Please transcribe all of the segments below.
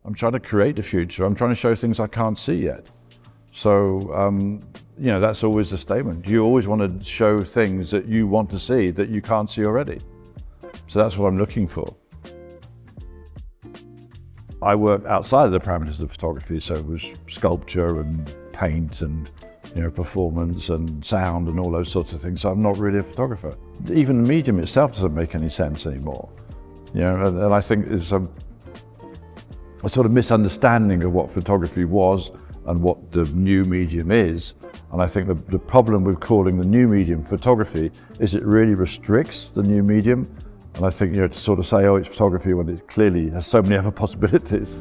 I'm trying to create the future. I'm trying to show things I can't see yet. So, you know, that's always the statement. You always want to show things that you want to see that you can't see already. So that's what I'm looking for. I work outside of the parameters of photography, so it was sculpture and paint and, you know, performance and sound and all those sorts of things. So I'm not really a photographer. Even the medium itself doesn't make any sense anymore. You know, and I think there's a sort of misunderstanding of what photography was and what the new medium is. And I think the problem with calling the new medium photography is it really restricts the new medium. And I think, you know, to sort of say, oh, it's photography when it clearly has so many other possibilities.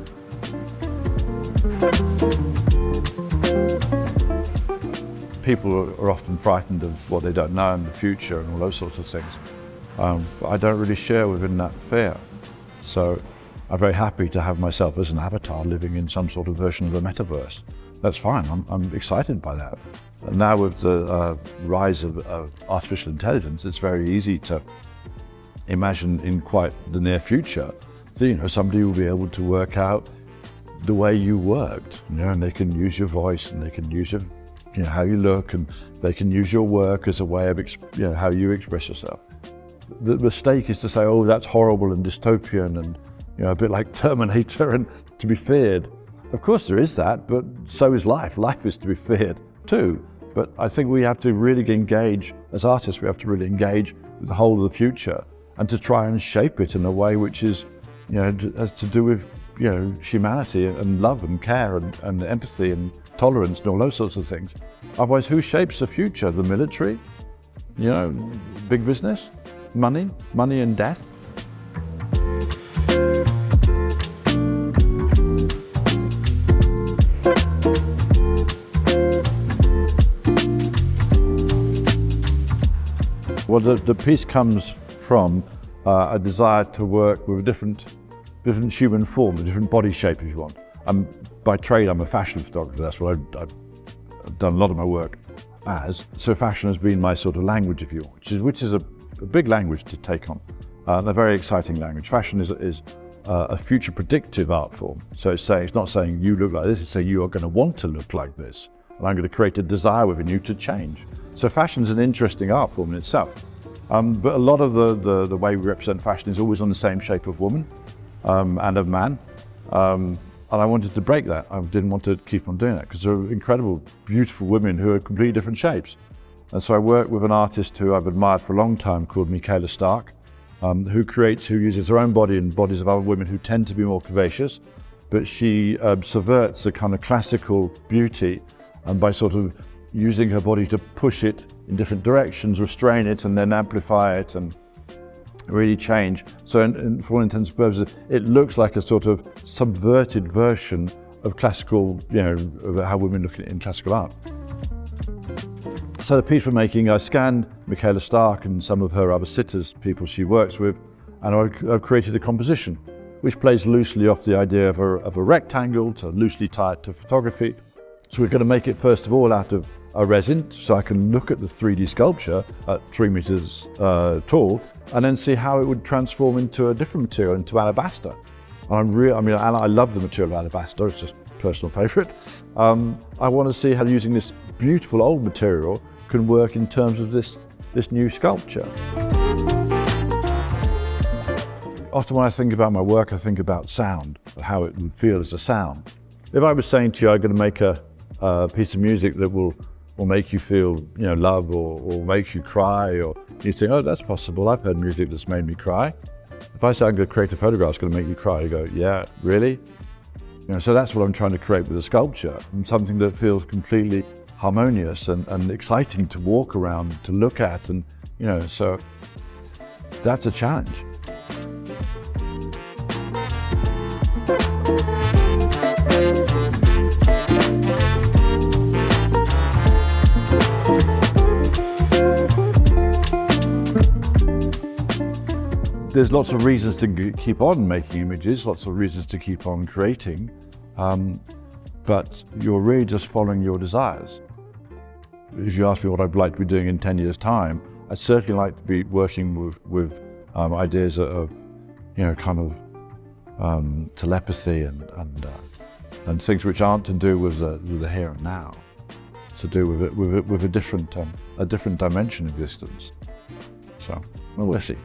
People are often frightened of what they don't know in the future and all those sorts of things. But I don't really share within that fear. So I'm very happy to have myself as an avatar living in some sort of version of a metaverse. That's fine, I'm excited by that. And now with the rise of artificial intelligence, it's very easy to imagine in quite the near future, so, you know, somebody will be able to work out the way you worked, you know, and they can use your voice and they can use your, you know, how you look, and they can use your work as a way of, you know, how you express yourself. The mistake is to say, oh, that's horrible and dystopian and, you know, a bit like Terminator and to be feared. Of course there is that, but so is life. Life is to be feared too. But I think we have to really engage, as artists, we have to really engage with the whole of the future and to try and shape it in a way which is, you know, has to do with, you know, humanity and love and care and empathy and tolerance and all those sorts of things. Otherwise, who shapes the future? The military? You know, big business? Money? Money and death? Well, the piece comes from a desire to work with a different human form, a different body shape, if you want. By trade, I'm a fashion photographer. That's what I've done a lot of my work as. So fashion has been my sort of language, if you want, which is a big language to take on, and a very exciting language. Fashion is a future predictive art form. So it's not saying you look like this, it's saying you are going to want to look like this. And I'm going to create a desire within you to change. So fashion is an interesting art form in itself. But a lot of the way we represent fashion is always on the same shape of woman and of man. And I wanted to break that. I didn't want to keep on doing that because there are incredible, beautiful women who are completely different shapes. And so I worked with an artist who I've admired for a long time called Michaela, who uses her own body and bodies of other women who tend to be more curvaceous, but she subverts a kind of classical beauty, and by sort of using her body to push it in different directions, restrain it, and then amplify it and really change. So for all intents and purposes, it looks like a sort of subverted version of classical, you know, of how women look at it in classical art. So the piece we're making, I scanned Michaela and some of her other sitters, people she works with, and I've created a composition which plays loosely off the idea of a rectangle to loosely tie it to photography. So we're going to make it first of all out of a resin, so I can look at the 3D sculpture at 3 meters tall, and then see how it would transform into a different material, into alabaster. And I love the material of alabaster, it's just a personal favorite. I want to see how using this beautiful old material can work in terms of this new sculpture. Often when I think about my work, I think about sound, how it would feel as a sound. If I was saying to you, I'm going to make a piece of music that will make you feel, you know, love or make you cry, or you think, oh, that's possible. I've heard music that's made me cry. If I say I'm going to create a photograph that's going to make you cry, you go, yeah, really? You know, so that's what I'm trying to create with a sculpture, something that feels completely harmonious and exciting to walk around, to look at, and, you know, so that's a challenge. There's lots of reasons to keep on making images, lots of reasons to keep on creating, but you're really just following your desires. If you ask me what I'd like to be doing in 10 years' time, I'd certainly like to be working with ideas of, you know, kind of telepathy and things which aren't to do with the here and now, to do with a different dimension of existence. So we'll see.